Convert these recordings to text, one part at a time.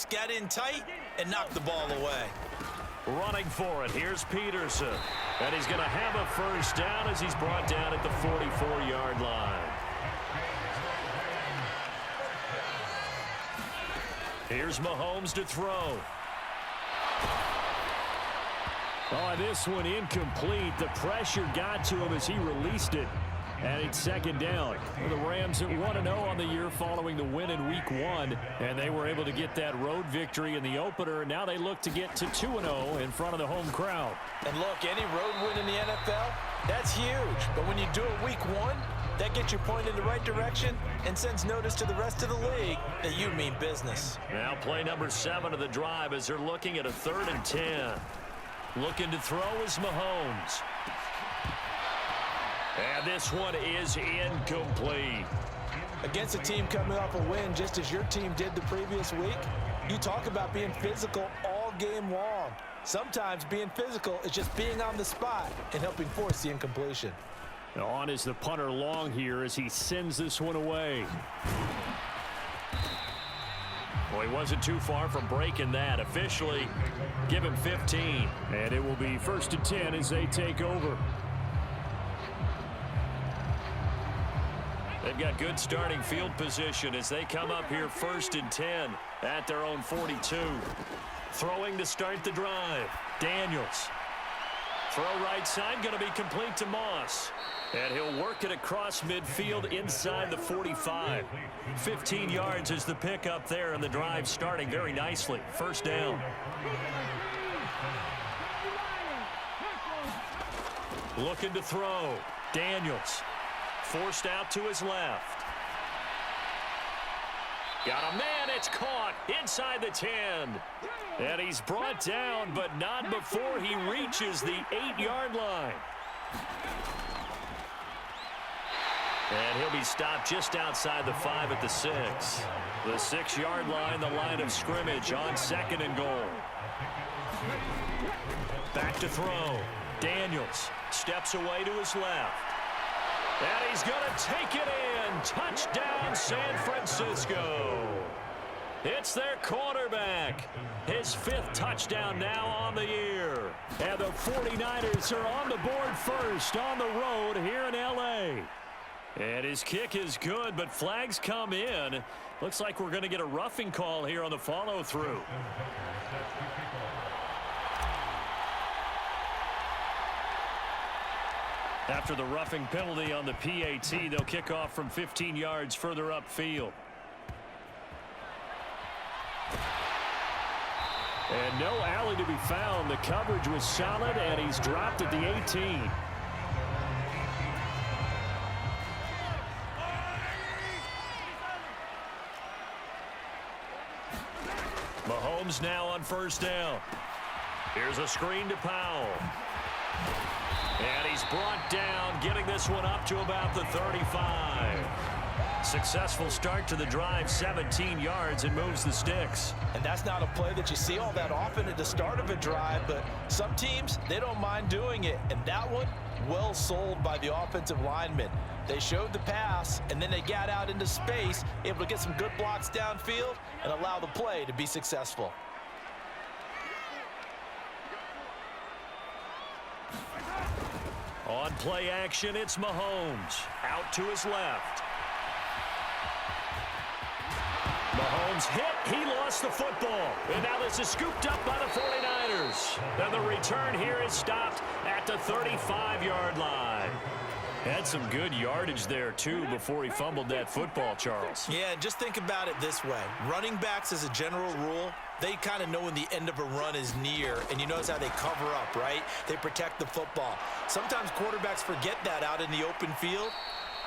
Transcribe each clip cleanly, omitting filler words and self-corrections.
got in tight and knocked the ball away. Running for it, here's Peterson. And he's going to have a first down as he's brought down at the 44-yard line. Here's Mahomes to throw. Oh, this one incomplete. The pressure got to him as he released it. And it's second down. The Rams at 1-0 on the year following the win in Week 1. And they were able to get that road victory in the opener. And now they look to get to 2-0 in front of the home crowd. And look, any road win in the NFL, that's huge. But when you do it Week 1, that gets you pointed in the right direction and sends notice to the rest of the league that you mean business. Now play number 7 of the drive as they're looking at a 3rd and 10. Looking to throw is Mahomes. And this one is incomplete. Against a team coming off a win just as your team did the previous week, you talk about being physical all game long. Sometimes being physical is just being on the spot and helping force the incompletion. On is the punter long here as he sends this one away. Well, he wasn't too far from breaking that. Officially, give him 15. And it will be 1st and 10 as they take over. They've got good starting field position as they come up here 1st and 10 at their own 42. Throwing to start the drive. Daniels. Throw right side, going to be complete to Moss. And he'll work it across midfield inside the 45. 15 yards is the pickup there, and the drive starting very nicely. First down. Looking to throw. Daniels. Forced out to his left. Got a man, it's caught inside the 10. And he's brought down, but not before he reaches the 8-yard line. And he'll be stopped just outside the 5 at the 6. The 6-yard line, the line of scrimmage on 2nd and goal. Back to throw. Daniels steps away to his left. And he's going to take it in. Touchdown, San Francisco. It's their quarterback. His 5th touchdown now on the year. And the 49ers are on the board first on the road here in L.A. And his kick is good, but flags come in. Looks like we're going to get a roughing call here on the follow-through. After the roughing penalty on the PAT, they'll kick off from 15 yards further upfield. And no alley to be found. The coverage was solid, and he's dropped at the 18. Mahomes now on first down. Here's a screen to Powell. And he's brought down, getting this one up to about the 35. Successful start to the drive, 17 yards, and moves the sticks. And that's not a play that you see all that often at the start of a drive, but some teams, they don't mind doing it. And that one, well sold by the offensive linemen. They showed the pass, and then they got out into space, able to get some good blocks downfield and allow the play to be successful. On play action, it's Mahomes. Out to his left. Mahomes hit. He lost the football. And now this is scooped up by the 49ers. And the return here is stopped at the 35-yard line. Had some good yardage there, too, before he fumbled that football, Charles. Yeah, just think about it this way. Running backs, as a general rule, they kind of know when the end of a run is near, and you notice how they cover up, right? They protect the football. Sometimes quarterbacks forget that out in the open field.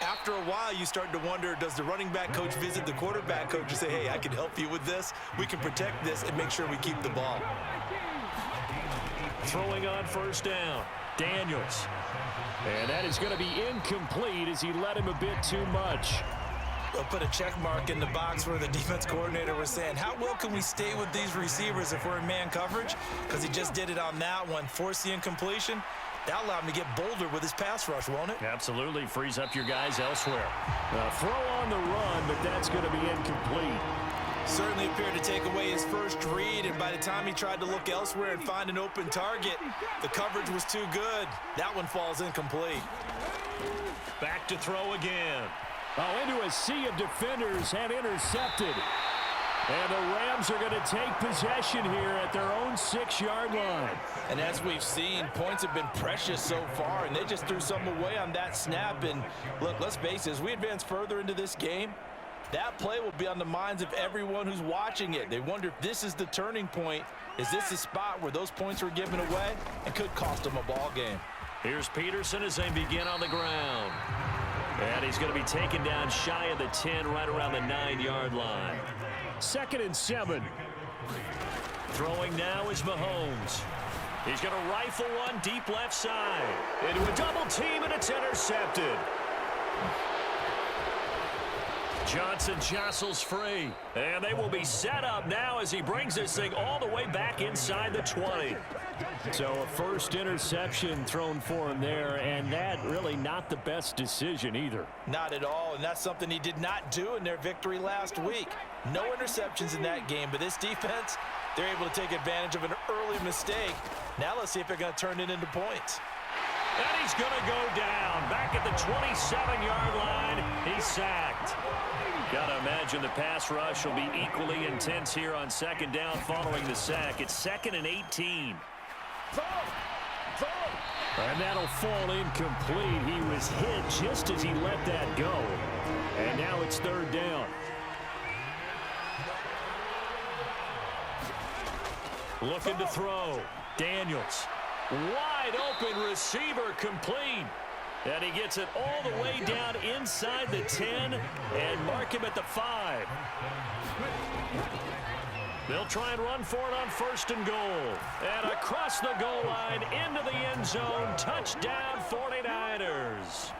After a while, you start to wonder, does the running back coach visit the quarterback coach and say, hey, I can help you with this. We can protect this and make sure we keep the ball. Throwing on first down, Daniels. And that is going to be incomplete as he led him a bit too much. They'll put a check mark in the box where the defense coordinator was saying, how well can we stay with these receivers if we're in man coverage? Because he just did it on that one, forced the incompletion. That allowed him to get bolder with his pass rush, won't it? Absolutely. Frees up your guys elsewhere. Throw on the run, but that's going to be incomplete. Certainly appeared to take away his first read, and by the time he tried to look elsewhere and find an open target, the coverage was too good. That one falls incomplete. Back to throw again. Oh, into a sea of defenders and intercepted. And the Rams are going to take possession here at their own 6-yard line. And as we've seen, points have been precious so far, and they just threw some away on that snap. And look, let's face it, as we advance further into this game, that play will be on the minds of everyone who's watching it. They wonder if this is the turning point. Is this the spot where those points were given away and could cost them a ball game? Here's Peterson as they begin on the ground. And he's going to be taken down shy of the 10, right around the 9-yard line. 2nd and 7. Throwing now is Mahomes. He's going to rifle one deep left side. Into a double team, and it's intercepted. Johnson jostles free. And they will be set up now as he brings this thing all the way back inside the 20. So a first interception thrown for him there, and that really not the best decision either. Not at all, and that's something he did not do in their victory last week. No interceptions in that game, but this defense, they're able to take advantage of an early mistake. Now let's see if they're going to turn it into points. And he's going to go down. Back at the 27-yard line, he's sacked. Got to imagine the pass rush will be equally intense here on 2nd down following the sack. It's 2nd and 18. And that'll fall incomplete. He was hit just as he let that go. And now it's 3rd down. Looking to throw. Daniels. Wide open receiver complete. And he gets it all the way down inside the 10 and mark him at the 5. They'll try and run for it on 1st and goal. And across the goal line into the end zone. Touchdown 49ers.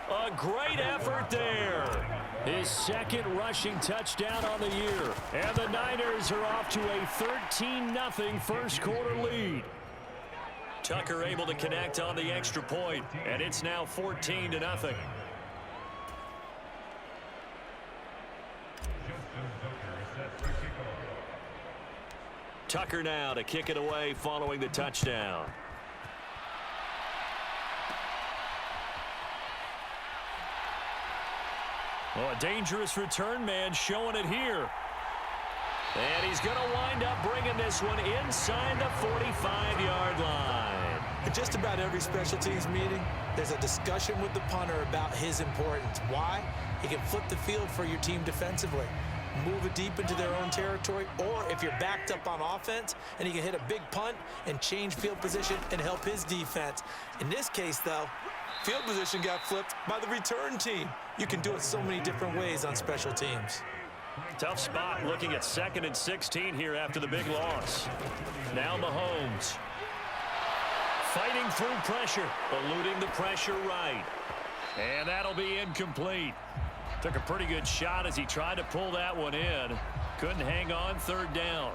A great effort there. His 2nd rushing touchdown on the year. And the Niners are off to a 13-0 first quarter lead. Tucker able to connect on the extra point, and it's now 14-0. Tucker now to kick it away following the touchdown. Oh, a dangerous return man showing it here. And he's going to wind up bringing this one inside the 45-yard line. In just about every special teams meeting, there's a discussion with the punter about his importance. Why? He can flip the field for your team defensively, move it deep into their own territory, or if you're backed up on offense, and he can hit a big punt and change field position and help his defense. In this case, though, field position got flipped by the return team. You can do it so many different ways on special teams. Tough spot looking at 2nd and 16 here after the big loss. Now Mahomes. Fighting through pressure, eluding the pressure right. And that'll be incomplete. Took a pretty good shot as he tried to pull that one in. Couldn't hang on 3rd down.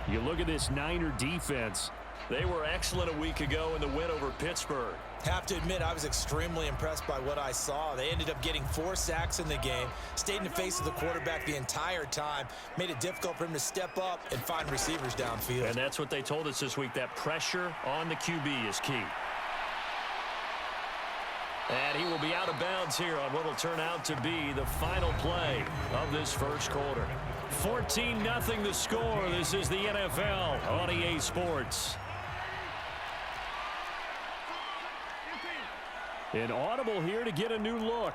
You look at this Niner defense. They were excellent a week ago in the win over Pittsburgh. Have to admit, I was extremely impressed by what I saw. They ended up getting 4 sacks in the game, stayed in the face of the quarterback the entire time, made it difficult for him to step up and find receivers downfield. And that's what they told us this week, that pressure on the QB is key. And he will be out of bounds here on what will turn out to be the final play of this first quarter. 14-0 the score. This is the NFL on EA Sports. An audible here to get a new look.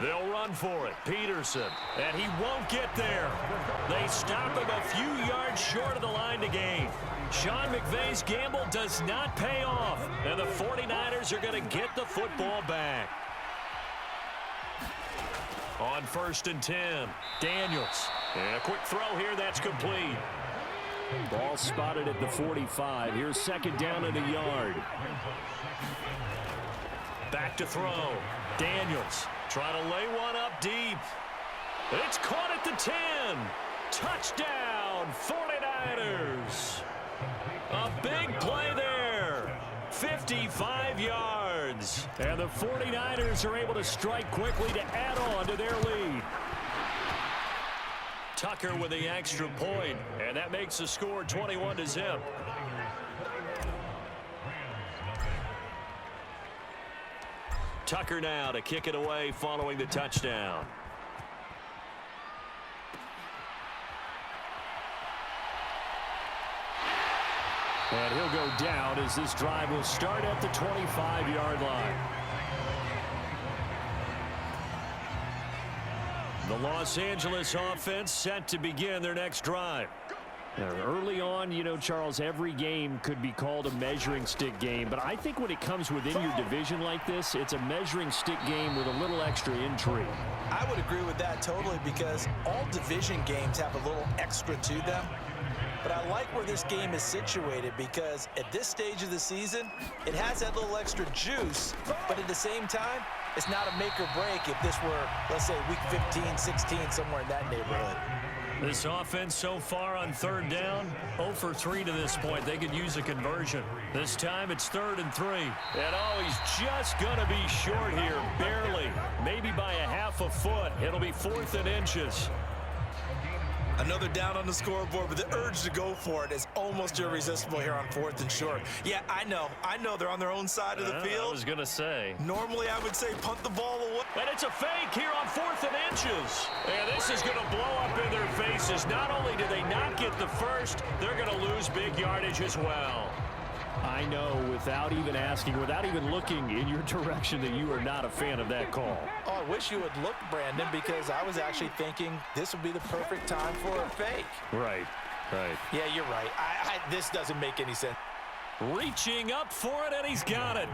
They'll run for it. Peterson. And he won't get there. They stop him a few yards short of the line to gain. Sean McVay's gamble does not pay off. And the 49ers are going to get the football back. On 1st and 10. Daniels. And a quick throw here that's complete. Ball spotted at the 45. Here's 2nd down and a yard. Back to throw. Daniels trying to lay one up deep. It's caught at the 10. Touchdown, 49ers. A big play there. 55 yards. yards. And the 49ers are able to strike quickly to add on to their lead. Tucker with the extra point, and that makes the score 21-0. Tucker now to kick it away following the touchdown. And he'll go down as this drive will start at the 25-yard line. The Los Angeles offense set to begin their next drive. Now, early on, you know, Charles, every game could be called a measuring stick game. But I think when it comes within your division like this, it's a measuring stick game with a little extra intrigue. I would agree with that totally because all division games have a little extra to them. But I like where this game is situated because at this stage of the season, it has that little extra juice, but at the same time, it's not a make or break if this were, let's say, week 15, 16, somewhere in that neighborhood. This offense so far on third down, 0 for 3 to this point. They could use a conversion. This time it's 3rd and 3. And oh, he's just going to be short here, barely. Maybe by a half a foot. It'll be 4th and inches. Another down on the scoreboard, but the urge to go for it is almost irresistible here on 4th and short. Yeah, I know they're on their own side of the field. I was going to say. Normally, I would say punt the ball away. And it's a fake here on 4th and inches. And this is going to blow up in their faces. Not only do they not get the first, they're going to lose big yardage as well. I know without even asking, without even looking in your direction that you are not a fan of that call. Oh, I wish you would look, Brandon, because I was actually thinking this would be the perfect time for a fake. Right. Yeah, you're right. This doesn't make any sense. Reaching up for it, and he's got it.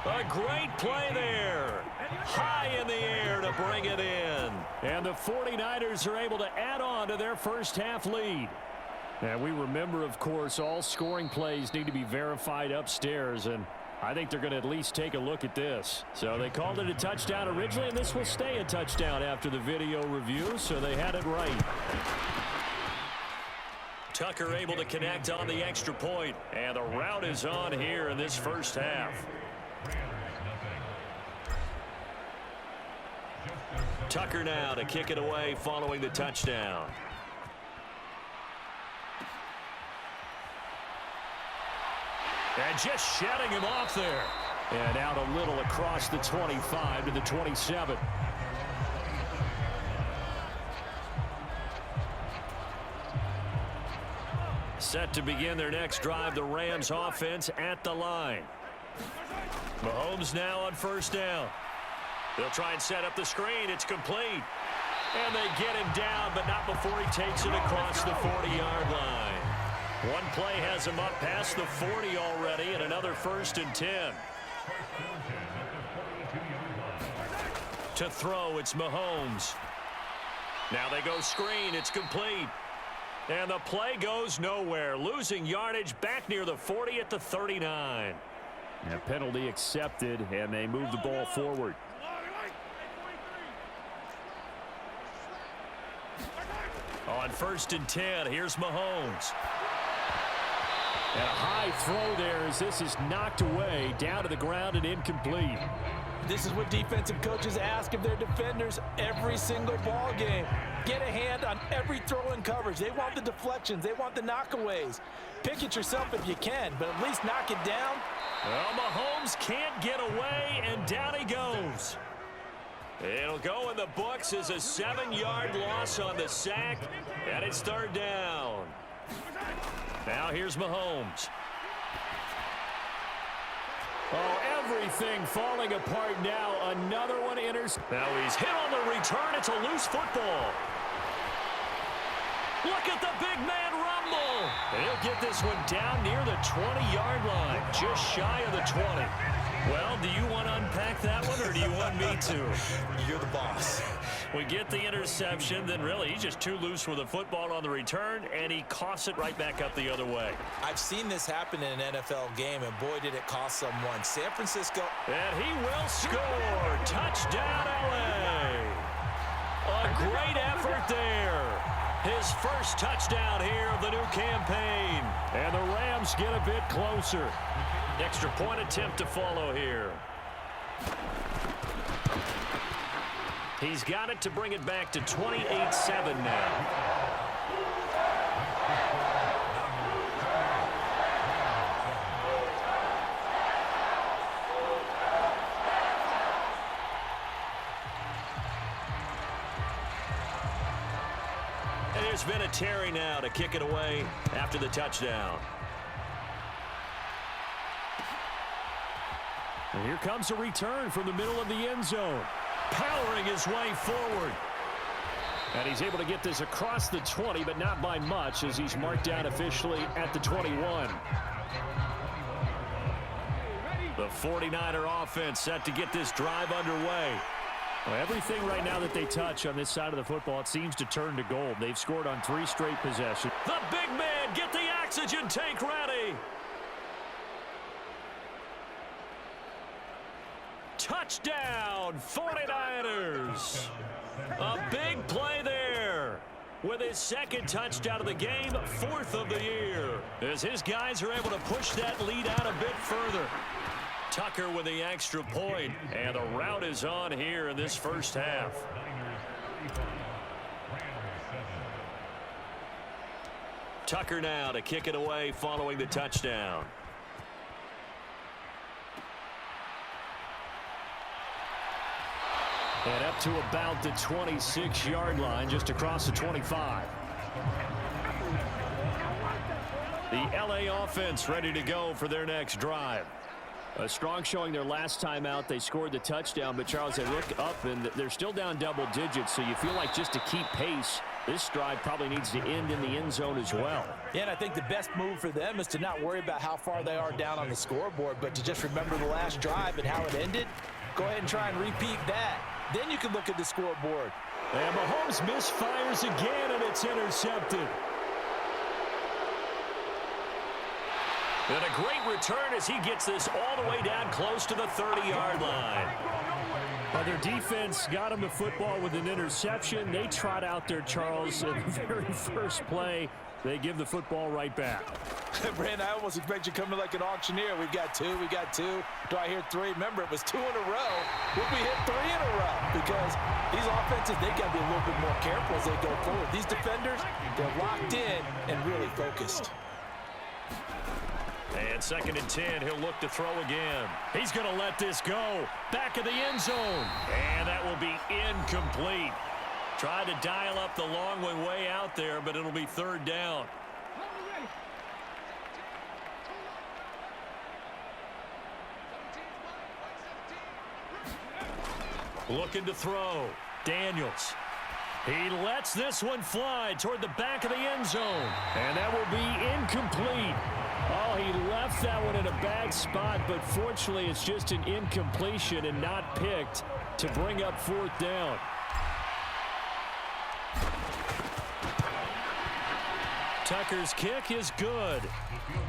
A great play there. High in the air to bring it in. And the 49ers are able to add on to their first half lead. And we remember, of course, all scoring plays need to be verified upstairs, and I think they're going to at least take a look at this. So they called it a touchdown originally, and this will stay a touchdown after the video review, so they had it right. Tucker able to connect on the extra point, and the route is on here in this first half. Tucker now to kick it away following the touchdown. And just shutting him off there. And out a little across the 25 to the 27. Set to begin their next drive, the Rams offense at the line. Mahomes now on first down. They'll try and set up the screen. It's complete. And they get him down, but not before he takes it across the 40-yard line. One play has him up past the 40 already, and another 1st and 10. To throw, it's Mahomes. Now they go screen. It's complete. And the play goes nowhere. Losing yardage back near the 40 at the 39. And penalty accepted, and they move the ball forward. On 1st and 10, here's Mahomes. And a high throw there as this is knocked away, down to the ground and incomplete. This is what defensive coaches ask of their defenders every single ball game. Get a hand on every throw in coverage. They want the deflections. They want the knockaways. Pick it yourself if you can, but at least knock it down. Well, Mahomes can't get away, and down he goes. It'll go in the books as a 7-yard loss on the sack, and it's 3rd down. Now here's Mahomes. Oh, everything falling apart now. Another one enters. Now he's hit on the return. It's a loose football. Look at the big man rumble. And he'll get this one down near the 20-yard line, just shy of the 20. Well, do you want to unpack that one, or do you want me to? You're the boss. We get the interception, then really he's just too loose with the football on the return, and he coughs it right back up the other way. I've seen this happen in an NFL game, and boy, did it cost someone. San Francisco. And he will score. Touchdown, L.A. A great effort there. His first touchdown here of the new campaign. And the Rams get a bit closer. Extra point attempt to follow here. He's got it to bring it back to 28-7 now. And there's been a Terry now to kick it away after the touchdown. And here comes a return from the middle of the end zone. Powering his way forward. And he's able to get this across the 20, but not by much, as he's marked down officially at the 21. The 49er offense set to get this drive underway. Well, everything right now that they touch on this side of the football, it seems to turn to gold. They've scored on 3 straight possessions. The big man, get the oxygen tank ready. Touchdown, 49ers. A big play there. With his second touchdown of the game, 4th of the year. As his guys are able to push that lead out a bit further. Tucker with the extra point, and the route is on here in this first half. Tucker now to kick it away following the touchdown. And up to about the 26-yard line, just across the 25. The LA offense ready to go for their next drive. A strong showing their last time out. They scored the touchdown, but Charles, they look up and they're still down double digits, so you feel like just to keep pace, this drive probably needs to end in the end zone as well. Yeah, and I think the best move for them is to not worry about how far they are down on the scoreboard, but to just remember the last drive and how it ended. Go ahead and try and repeat that. Then you can look at the scoreboard. And Mahomes misfires again, and it's intercepted. And a great return as he gets this all the way down close to the 30-yard line. Well, their defense got him the football with an interception. They trot out there, Charles, in the very first play. They give the football right back. Brandon, I almost expect you coming like an auctioneer. We've got 2, we got 2. Do I hear 3? Remember, it was 2 in a row. Would we hit 3 in a row? Because these offenses, they got to be a little bit more careful as they go forward. These defenders, they're locked in and really focused. And 2nd and 10, he'll look to throw again. He's going to let this go. Back of the end zone. And that will be incomplete. Tried to dial up the long way out there, but it'll be 3rd down. Looking to throw. Daniels. He lets this one fly toward the back of the end zone. And that will be incomplete. Oh, he left that one in a bad spot, but fortunately it's just an incompletion and not picked to bring up 4th down. Tucker's kick is good.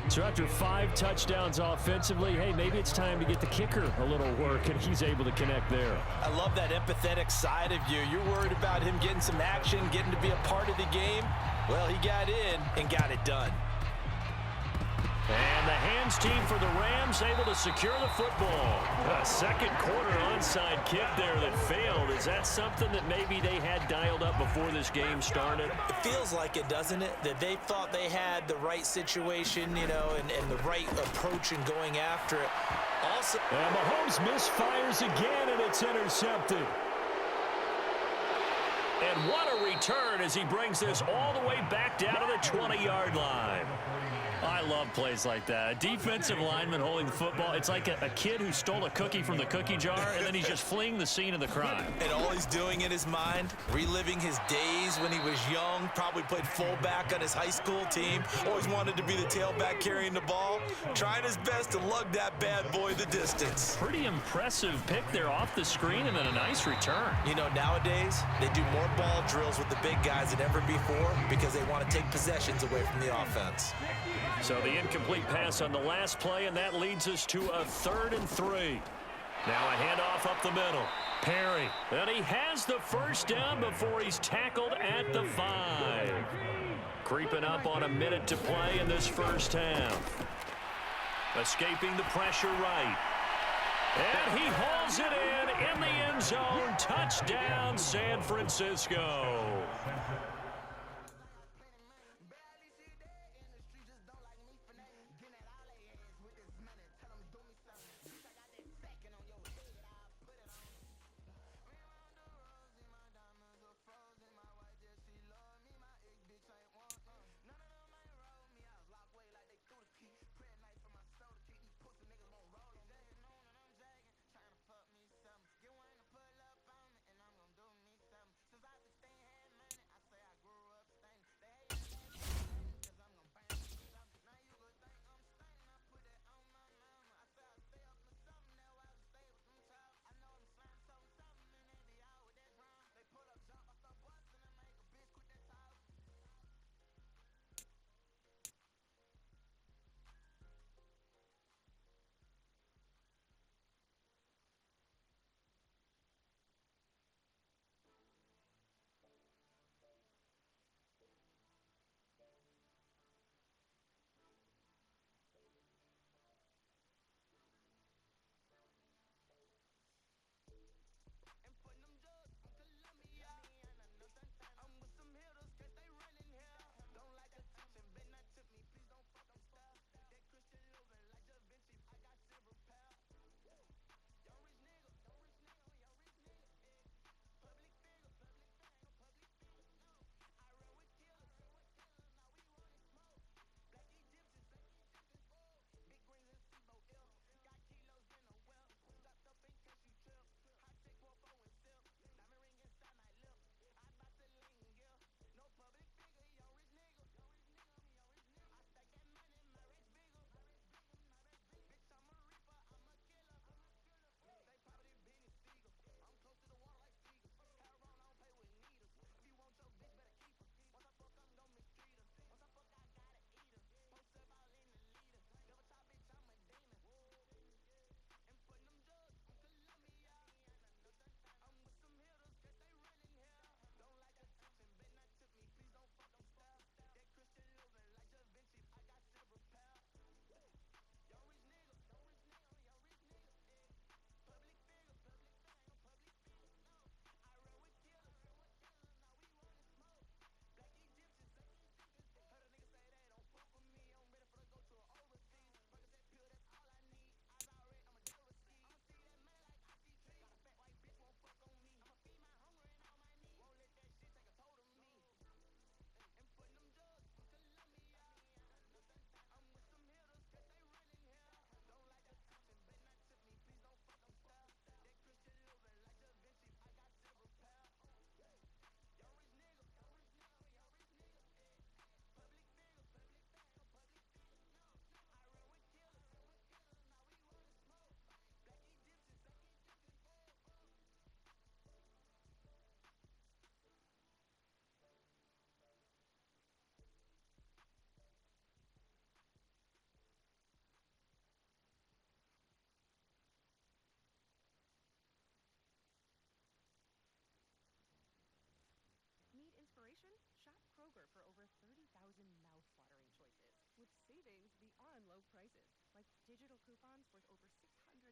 So after 5 touchdowns offensively, hey, maybe it's time to get the kicker a little work, and he's able to connect there. I love that empathetic side of you. You're worried about him getting some action, getting to be a part of the game. Well, he got in and got it done. And the hands team for the Rams able to secure the football. A second quarter onside kick there that failed. Is that something that maybe they had dialed up before this game started? It feels like it, doesn't it? That they thought they had the right situation, you know, and the right approach in going after it. Also, and Mahomes misfires again, and it's intercepted. And what a return as he brings this all the way back down to the 20-yard line. I love plays like that. A defensive lineman holding the football. It's like a kid who stole a cookie from the cookie jar, and then he's just fleeing the scene of the crime. And all he's doing in his mind, reliving his days when he was young, probably played fullback on his high school team, always wanted to be the tailback carrying the ball, trying his best to lug that bad boy the distance. Pretty impressive pick there off the screen, and then a nice return. You know, nowadays, they do more ball drills with the big guys than ever before because they want to take possessions away from the offense. So the incomplete pass on the last play, and that leads us to a 3rd and 3. Now a handoff up the middle. Perry. And he has the first down before he's tackled at the 5. Creeping up on a minute to play in this first half. Escaping the pressure right. And he hauls it in the end zone. Touchdown, San Francisco. Need inspiration? Shop Kroger for over 30,000 mouth-watering choices, with savings beyond low prices, like digital coupons worth over $600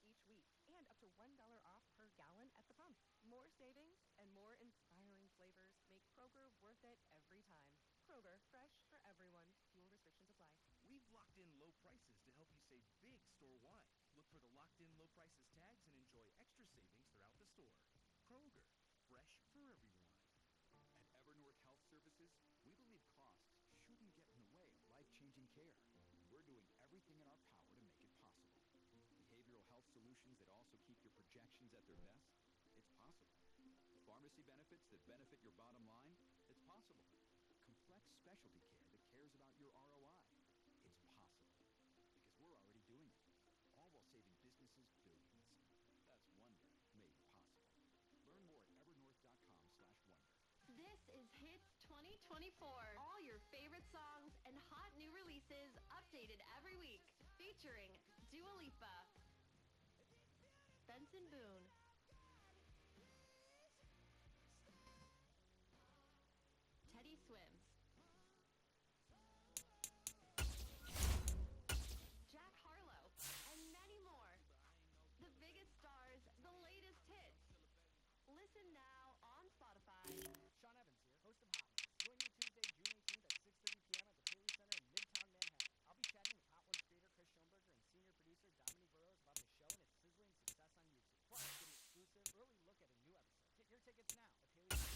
each week, and up to $1 off per gallon at the pump. More savings and more inspiring flavors make Kroger worth it every time. Kroger, fresh for everyone. Fuel restrictions apply. We've locked in low prices to help you save big store-wide. Look for the locked-in low prices tags and enjoy extra savings throughout the store. Kroger, fresh for everyone. At Evernorth Health Services, we believe costs shouldn't get in the way of life-changing care. We're doing everything in our power to make it possible. Behavioral health solutions that also keep your projections at their best? It's possible. Pharmacy benefits that benefit your bottom line? It's possible. Complex specialty care that cares about your ROI? It's possible. Because we're already doing it. All while saving businesses billions. That's Wonder made possible. Learn more at evernorth.com/wonder. This is Hits 2024. All your favorite songs and hot new releases updated every week. Featuring Dua Lipa, Benson Boone, swims. Jack Harlow, and many more. The biggest stars, the latest hits. Listen now on Spotify. Sean Evans here, host of Hot Ones. Join me Tuesday, June 18th at 6:30 p.m. at the Paley Center in Midtown Manhattan. I'll be chatting with Hot Ones creator Chris Schoenberger and senior producer Dominique Burrows about the show and its sizzling success on YouTube. Plus, get an exclusive early look at a new episode. Get your tickets now at Paley Center.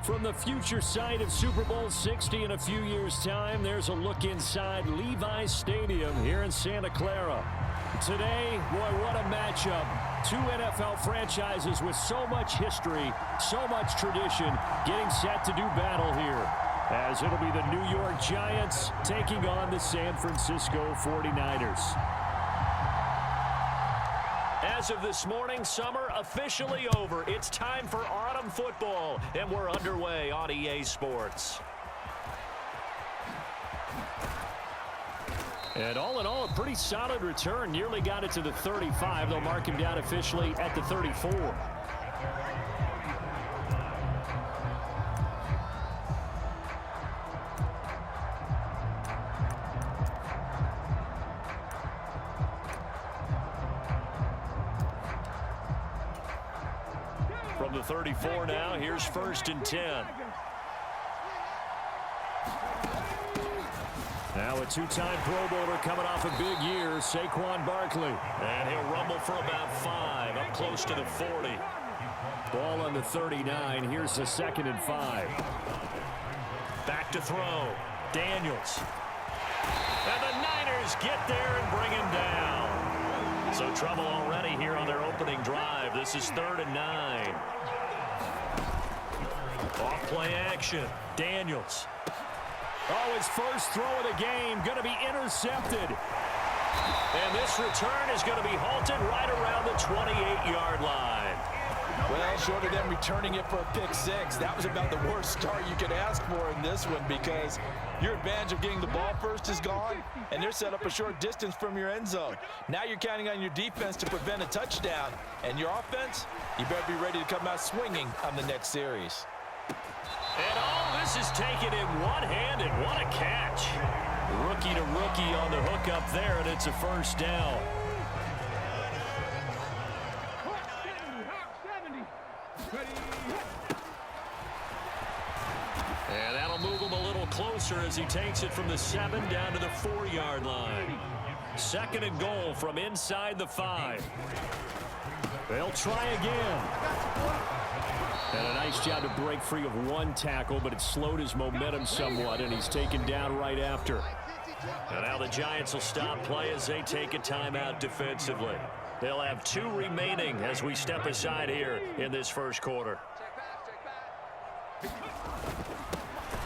From the future site of Super Bowl 60 in a few years' time, there's a look inside Levi's Stadium here in Santa Clara. Today, boy, what a matchup. Two NFL franchises with so much history, so much tradition, getting set to do battle here. As it'll be the New York Giants taking on the San Francisco 49ers. As of this morning, summer officially over. It's time for autumn football, and we're underway on EA Sports. And all in all, a pretty solid return. Nearly got it to the 35. They'll mark him down officially at the 34. From the 34 now, here's 1st and 10. Now a two-time Pro Bowler coming off a big year, Saquon Barkley. And he'll rumble for about 5, up close to the 40. Ball on the 39. Here's the 2nd and 5. Back to throw. Daniels. And the Niners get there and bring him down. So trouble already here on their opening drive. This is 3rd and 9. Off play action. Daniels. Oh, his first throw of the game going to be intercepted. And this return is going to be halted right around the 28-yard line. Well, short of them returning it for a pick 6, that was about the worst start you could ask for in this one because your advantage of getting the ball first is gone, and they're set up a short distance from your end zone. Now you're counting on your defense to prevent a touchdown, and your offense, you better be ready to come out swinging on the next series. And all this is taken in one-handed. What a catch. Rookie to rookie on the hook up there, and it's a first down. And that'll move him a little closer as he takes it from the 7 down to the 4-yard line. 2nd and goal from inside the 5. They'll try again. And a nice job to break free of one tackle, but it slowed his momentum somewhat, and he's taken down right after. And now the Giants will stop play as they take a timeout defensively. They'll have 2 remaining as we step aside here in this first quarter.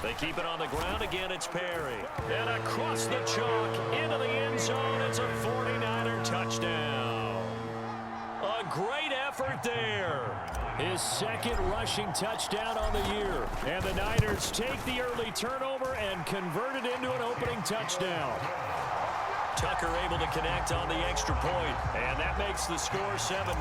They keep it on the ground again. It's Perry. And across the chalk into the end zone. It's a 49er touchdown. A great effort there. His 2nd rushing touchdown on the year. And the Niners take the early turnover and convert it into an opening touchdown. Tucker able to connect on the extra point, and that makes the score 7-0.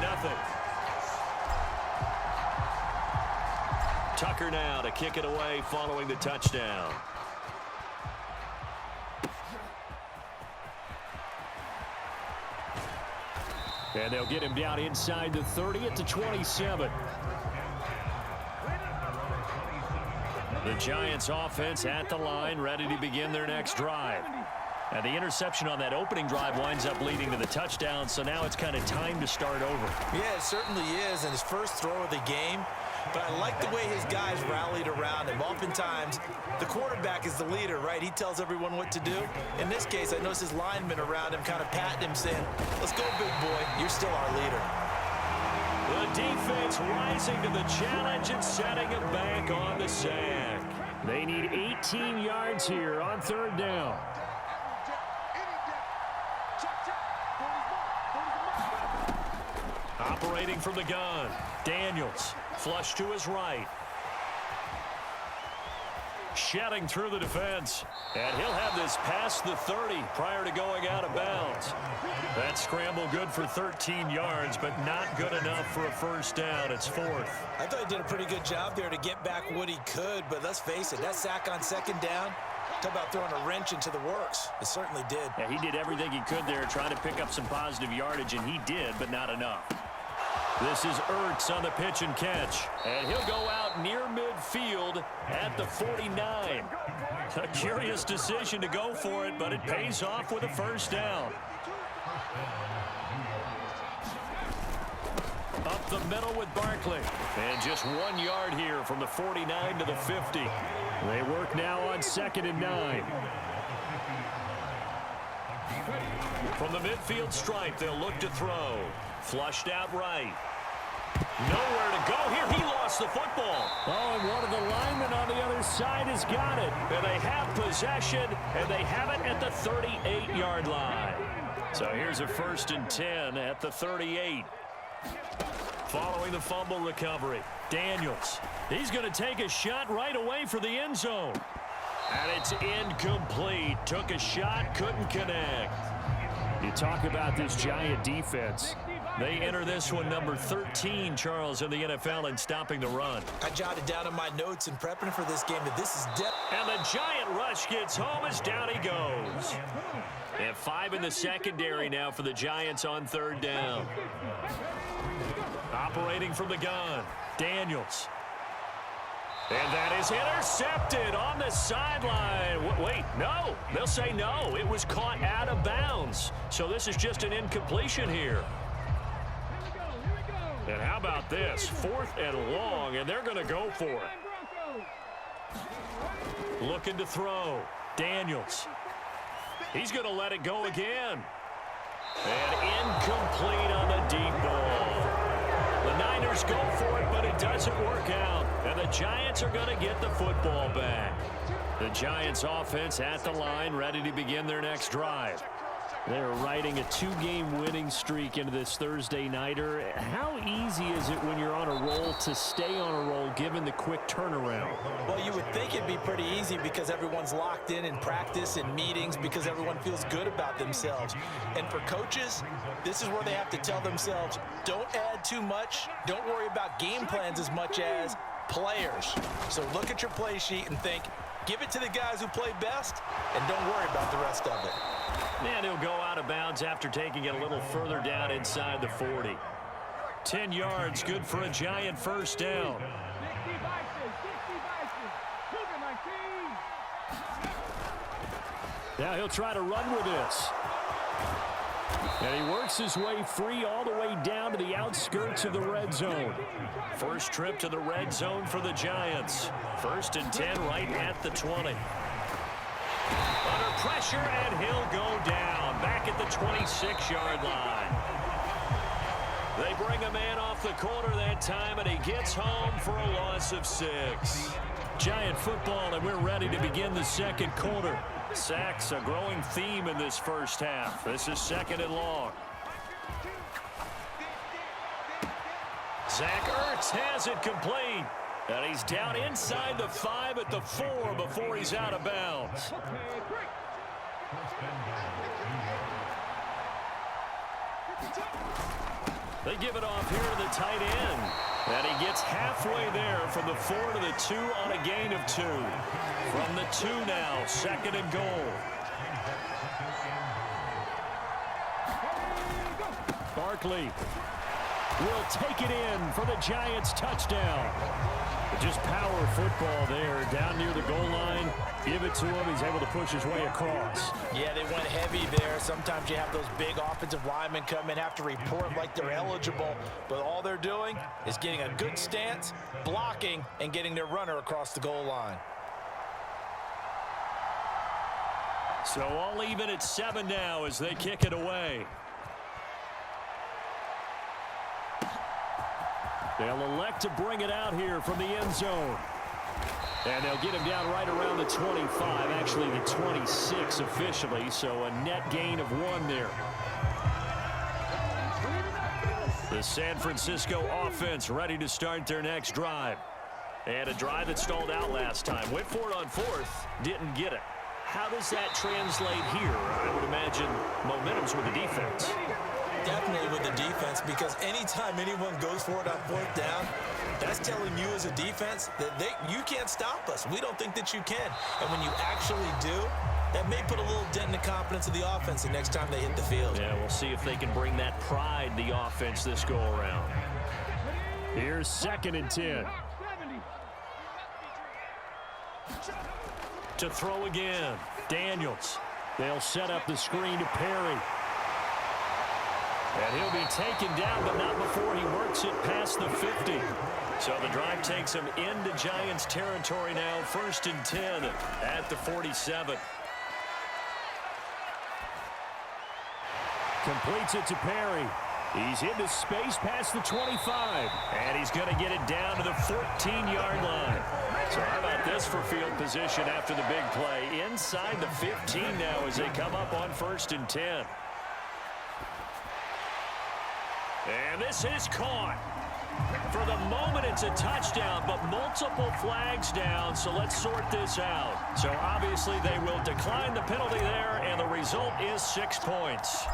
Tucker now to kick it away following the touchdown. And they'll get him down inside the 30 at the 27. The Giants offense at the line, ready to begin their next drive. And the interception on that opening drive winds up leading to the touchdown, so now it's kind of time to start over. Yeah, it certainly is, and his first throw of the game. But I like the way his guys rallied around him. Oftentimes, the quarterback is the leader, right? He tells everyone what to do. In this case, I noticed his linemen around him kind of patting him, saying, let's go, big boy. You're still our leader. The defense rising to the challenge and setting it back on the sack. They need 18 yards here on 3rd down. Operating from the gun, Daniels, flush to his right. Shedding through the defense, and he'll have this past the 30 prior to going out of bounds. That scramble good for 13 yards, but not good enough for a first down. It's 4th. I thought he did a pretty good job there to get back what he could, but let's face it, that sack on 2nd down, talk about throwing a wrench into the works. It certainly did. Yeah, he did everything he could there, trying to pick up some positive yardage, and he did, but not enough. This is Ertz on the pitch and catch. And he'll go out near midfield at the 49. A curious decision to go for it, but it pays off with a first down. Up the middle with Barkley. And just 1 yard here from the 49 to the 50. They work now on 2nd and 9. From the midfield stripe, they'll look to throw. Flushed out right. Nowhere to go here. He lost the football. Oh, and one of the linemen on the other side has got it. And they have possession, and they have it at the 38-yard line. So here's a 1st and 10 at the 38. Following the fumble recovery, Daniels. He's going to take a shot right away for the end zone. And it's incomplete. Took a shot, couldn't connect. You talk about this Giant defense. They enter this one number 13, Charles, in the NFL in stopping the run. I jotted down in my notes in prepping for this game that this is and the Giant rush gets home as down he goes. And 5 in the secondary now for the Giants on 3rd down. Operating from the gun, Daniels. And that is intercepted on the sideline. Wait, no. They'll say no. It was caught out of bounds. So this is just an incompletion here. And how about this? 4th and long, and they're going to go for it. Looking to throw. Daniels. He's going to let it go again. And incomplete on the deep ball. The Niners go for it, but it doesn't work out. And the Giants are going to get the football back. The Giants offense at the line, ready to begin their next drive. They're riding a 2-game winning streak into this Thursday nighter. How easy is it when you're on a roll to stay on a roll given the quick turnaround? Well, you would think it'd be pretty easy because everyone's locked in practice and meetings because everyone feels good about themselves. And for coaches, this is where they have to tell themselves, don't add too much. Don't worry about game plans as much as players. So look at your play sheet and think, give it to the guys who play best and don't worry about the rest of it. And he'll go out of bounds after taking it a little further down inside the 40. 10 yards, good for a Giant 1st down. Now he'll try to run with this. And he works his way free all the way down to the outskirts of the red zone. First trip to the red zone for the Giants. 1st and 10 right at the 20. Under pressure, and he'll go down back at the 26-yard line. They bring a man off the corner that time, and he gets home for a loss of 6. Giant football, and we're ready to begin the second quarter. Sacks, a growing theme in this first half. This is 2nd and long. Zach Ertz has it complete. And he's down inside the 5 at the 4 before he's out of bounds. They give it off here to the tight end. And he gets halfway there from the 4 to the 2 on a gain of 2. From the 2 now, 2nd and goal. Barkley will take it in for the Giants touchdown. Just power football there down near the goal line. Give it to him. He's able to push his way across. Yeah, they went heavy there. Sometimes you have those big offensive linemen come in, have to report like they're eligible. But all they're doing is getting a good stance, blocking, and getting their runner across the goal line. So all even at 7 now as they kick it away. They'll elect to bring it out here from the end zone. And they'll get him down right around the 25, actually the 26 officially, so a net gain of 1 there. The San Francisco offense ready to start their next drive. And a drive that stalled out last time. Went for it on 4th, didn't get it. How does that translate here? I would imagine momentum's with the defense. Definitely with the defense, because anytime anyone goes for it on 4th down, that's telling you as a defense that you can't stop us. We don't think that you can. And when you actually do, that may put a little dent in the confidence of the offense the next time they hit the field. Yeah, we'll see if they can bring that pride, the offense, this go-around. Here's 2nd and 10. To throw again, Daniels. They'll set up the screen to Perry. And he'll be taken down, but not before he works it past the 50. So the drive takes him into Giants territory now, 1st and 10 at the 47. Completes it to Perry. He's into space past the 25. And he's going to get it down to the 14-yard line. So how about this for field position after the big play? Inside the 15 now as they come up on 1st and 10. And this is caught. For the moment, it's a touchdown, but multiple flags down, so let's sort this out. So obviously they will decline the penalty there, and the result is 6 points.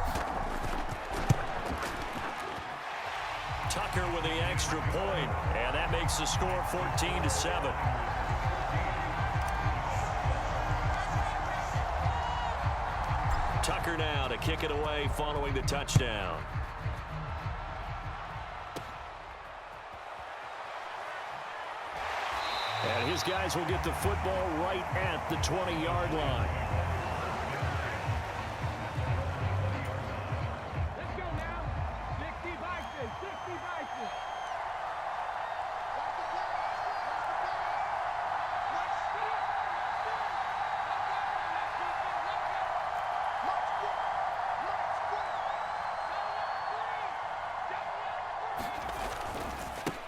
Tucker with the extra point, and that makes the score 14-7. Tucker now to kick it away following the touchdown. And his guys will get the football right at the 20-yard line. Let's go now. 60 Vikings. 60 Vikings.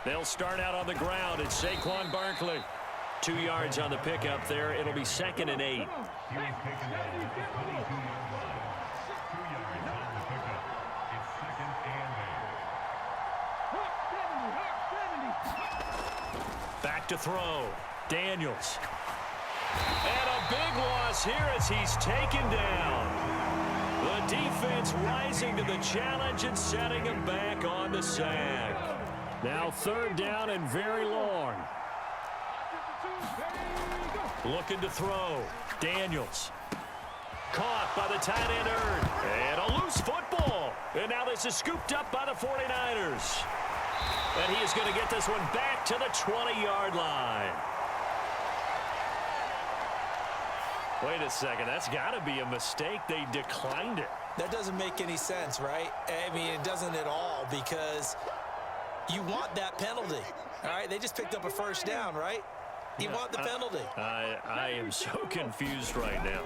They'll start out on the ground. It's Saquon Barkley. 2 yards on the pickup there. It'll be 2nd and 8. Back to throw. Daniels. And a big loss here as he's taken down. The defense rising to the challenge and setting him back on the sack. Now 3rd down and very long. Looking to throw. Daniels. Caught by the tight end Erd. And a loose football. And now this is scooped up by the 49ers. And he is going to get this one back to the 20-yard line. Wait a second. That's got to be a mistake. They declined it. That doesn't make any sense, right? I mean, it doesn't at all because you want that penalty. All right, they just picked up a 1st down, right? You want the penalty. I am so confused right now.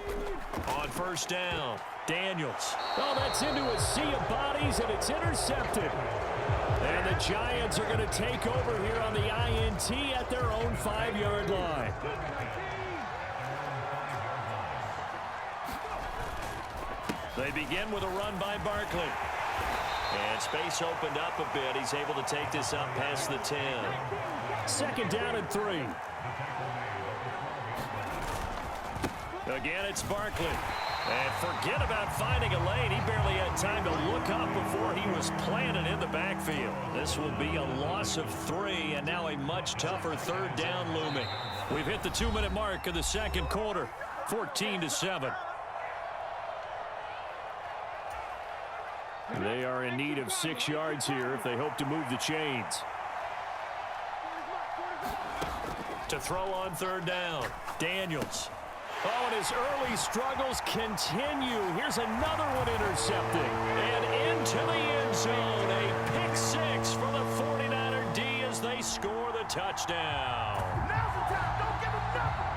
On 1st down, Daniels. Oh, that's into a sea of bodies, and it's intercepted. And the Giants are going to take over here on the INT at their own 5-yard line. They begin with a run by Barkley. And space opened up a bit. He's able to take this up past the 10. 2nd down and 3. Again, it's Barkley. And forget about finding a lane. He barely had time to look up before he was planted in the backfield. This will be a loss of 3, and now a much tougher 3rd down looming. We've hit the 2-minute mark of the 2nd quarter, 14-7. They are in need of 6 yards here if they hope to move the chains. To throw on 3rd down, Daniels. Oh, and his early struggles continue. Here's another one intercepted. And into the end zone. A pick 6 for the 49er D as they score the touchdown. Now's the time. Don't give him nothing.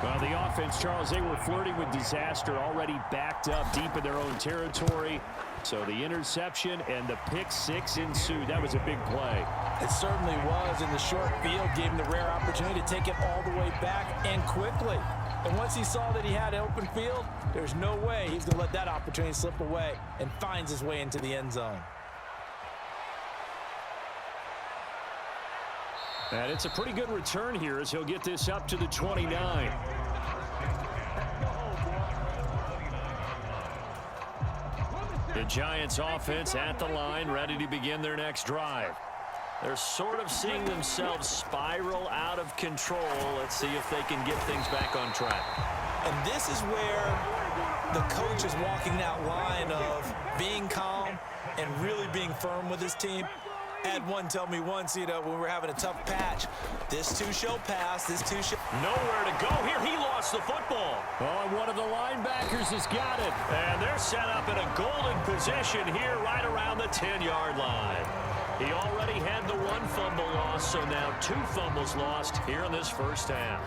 Well, the offense, Charles, they were flirting with disaster, already backed up deep in their own territory. So the interception and the pick 6 ensued. That was a big play. It certainly was, and the short field gave him the rare opportunity to take it all the way back and quickly. And once he saw that he had open field, there's no way he's going to let that opportunity slip away, and finds his way into the end zone. And it's a pretty good return here as he'll get this up to the 29. The Giants offense at the line, ready to begin their next drive. They're sort of seeing themselves spiral out of control. Let's see if they can get things back on track. And this is where the coach is walking that line of being calm and really being firm with his team. Had one tell me once, when we're having a tough patch, this too shall pass, this too shall... Nowhere to go here. He lost the football. Oh, and one of the linebackers has got it. And they're set up in a golden position here right around the 10-yard line. He already had the one fumble loss, so now 2 fumbles lost here in this first half.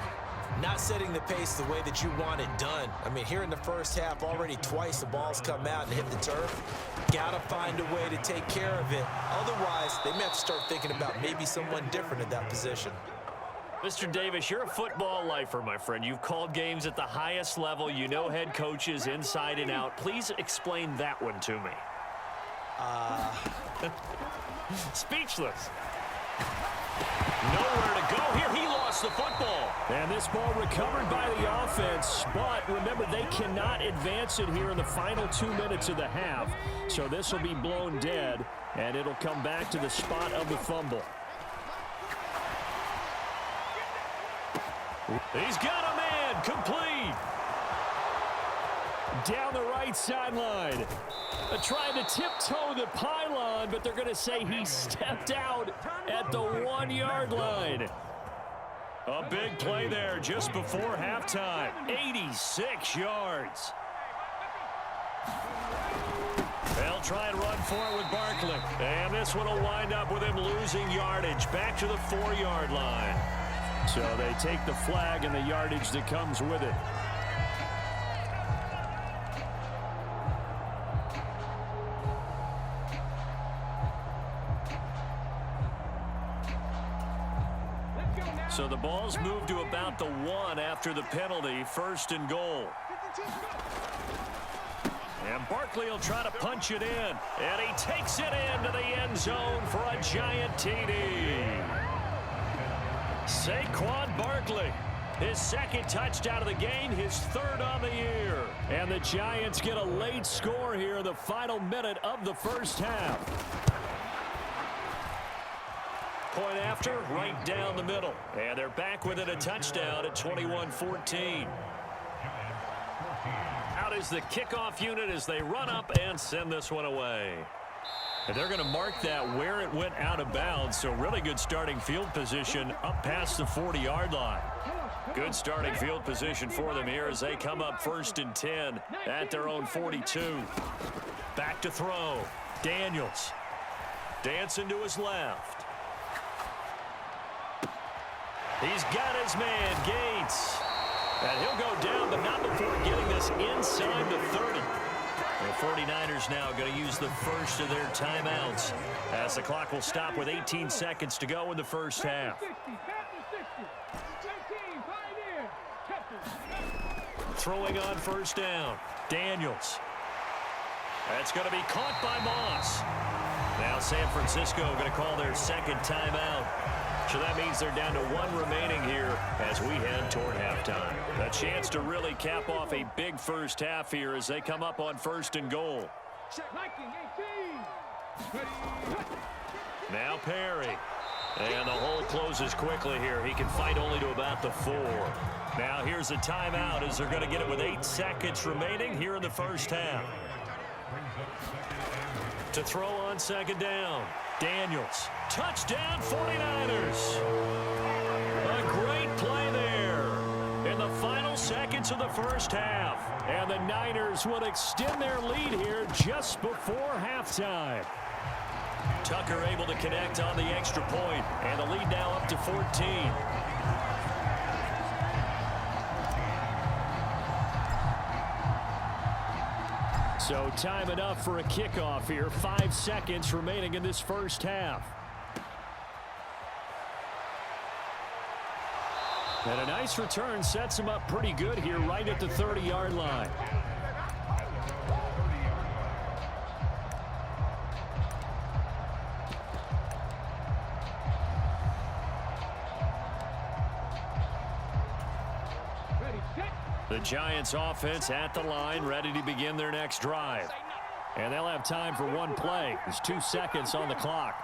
Not setting the pace the way that you want it done. I mean, here in the first half, already twice the ball's come out and hit the turf. Got to find a way to take care of it. Otherwise, they may have to start thinking about maybe someone different at that position. Mr. Davis, you're a football lifer, my friend. You've called games at the highest level. You know head coaches inside and out. Please explain that one to me. Speechless. Nowhere to go here. He lost the football. And this ball recovered by the offense, but remember, they cannot advance it here in the final 2 minutes of the half. So this will be blown dead, and it'll come back to the spot of the fumble. He's got a man. Complete. Down the right sideline. Trying to tiptoe the pylon, but they're going to say he stepped out at the 1-yard line. A big play there just before halftime. 86 yards. They'll try and run for it with Barkley. And this one will wind up with him losing yardage back to the 4-yard line. So they take the flag and the yardage that comes with it. So the ball's moved to about the 1 after the penalty, 1st and goal. And Barkley will try to punch it in. And he takes it into the end zone for a giant TD. Saquon Barkley, his 2nd touchdown of the game, his 3rd on the year. And the Giants get a late score here in the final minute of the first half. Point after, right down the middle. And they're back within a touchdown at 21-14. Out is the kickoff unit as they run up and send this one away. And they're going to mark that where it went out of bounds, so really good starting field position up past the 40-yard line. Good starting field position for them here as they come up 1st and 10 at their own 42. Back to throw. Daniels. Dancing to his left. He's got his man, Gates. And he'll go down, but not before getting this inside the 30. The 49ers now going to use the first of their timeouts as the clock will stop with 18 seconds to go in the first half. Throwing on 1st down. Daniels. That's going to be caught by Moss. Now San Francisco going to call their 2nd timeout. So that means they're down to 1 remaining here as we head toward halftime. A chance to really cap off a big first half here as they come up on 1st and goal. Now Perry. And the hole closes quickly here. He can fight only to about the 4. Now here's a timeout as they're going to get it with 8 seconds remaining here in the first half. To throw on 2nd down. Daniels. Touchdown 49ers. A great play there in the final seconds of the first half. And the Niners will extend their lead here just before halftime. Tucker able to connect on the extra point, and the lead now up to 14. So time enough for a kickoff here. 5 seconds remaining in this first half. And a nice return sets him up pretty good here right at the 30-yard line. The Giants offense at the line, ready to begin their next drive. And they'll have time for one play. There's 2 seconds on the clock.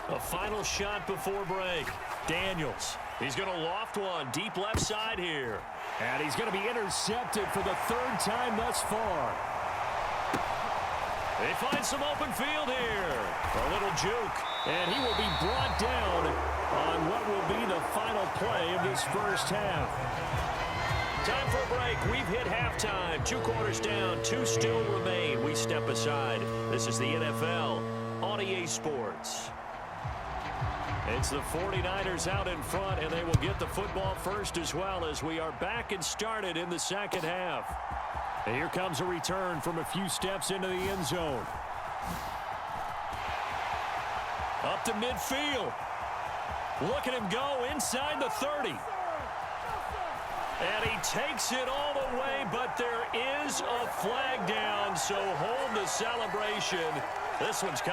A final shot before break. Daniels. He's going to loft one deep left side here. And he's going to be intercepted for the 3rd time thus far. They find some open field here. A little juke. And he will be brought down on what will be the final play of this first half. Time for a break. We've hit halftime. 2 quarters down. 2 still remain. We step aside. This is the NFL on EA Sports. It's the 49ers out in front, and they will get the football first as well as we are back and started in the second half. And here comes a return from a few steps into the end zone. Up to midfield. Look at him go inside the 30. And he takes it all the way, but there is a flag down, so hold the celebration. This one's coming.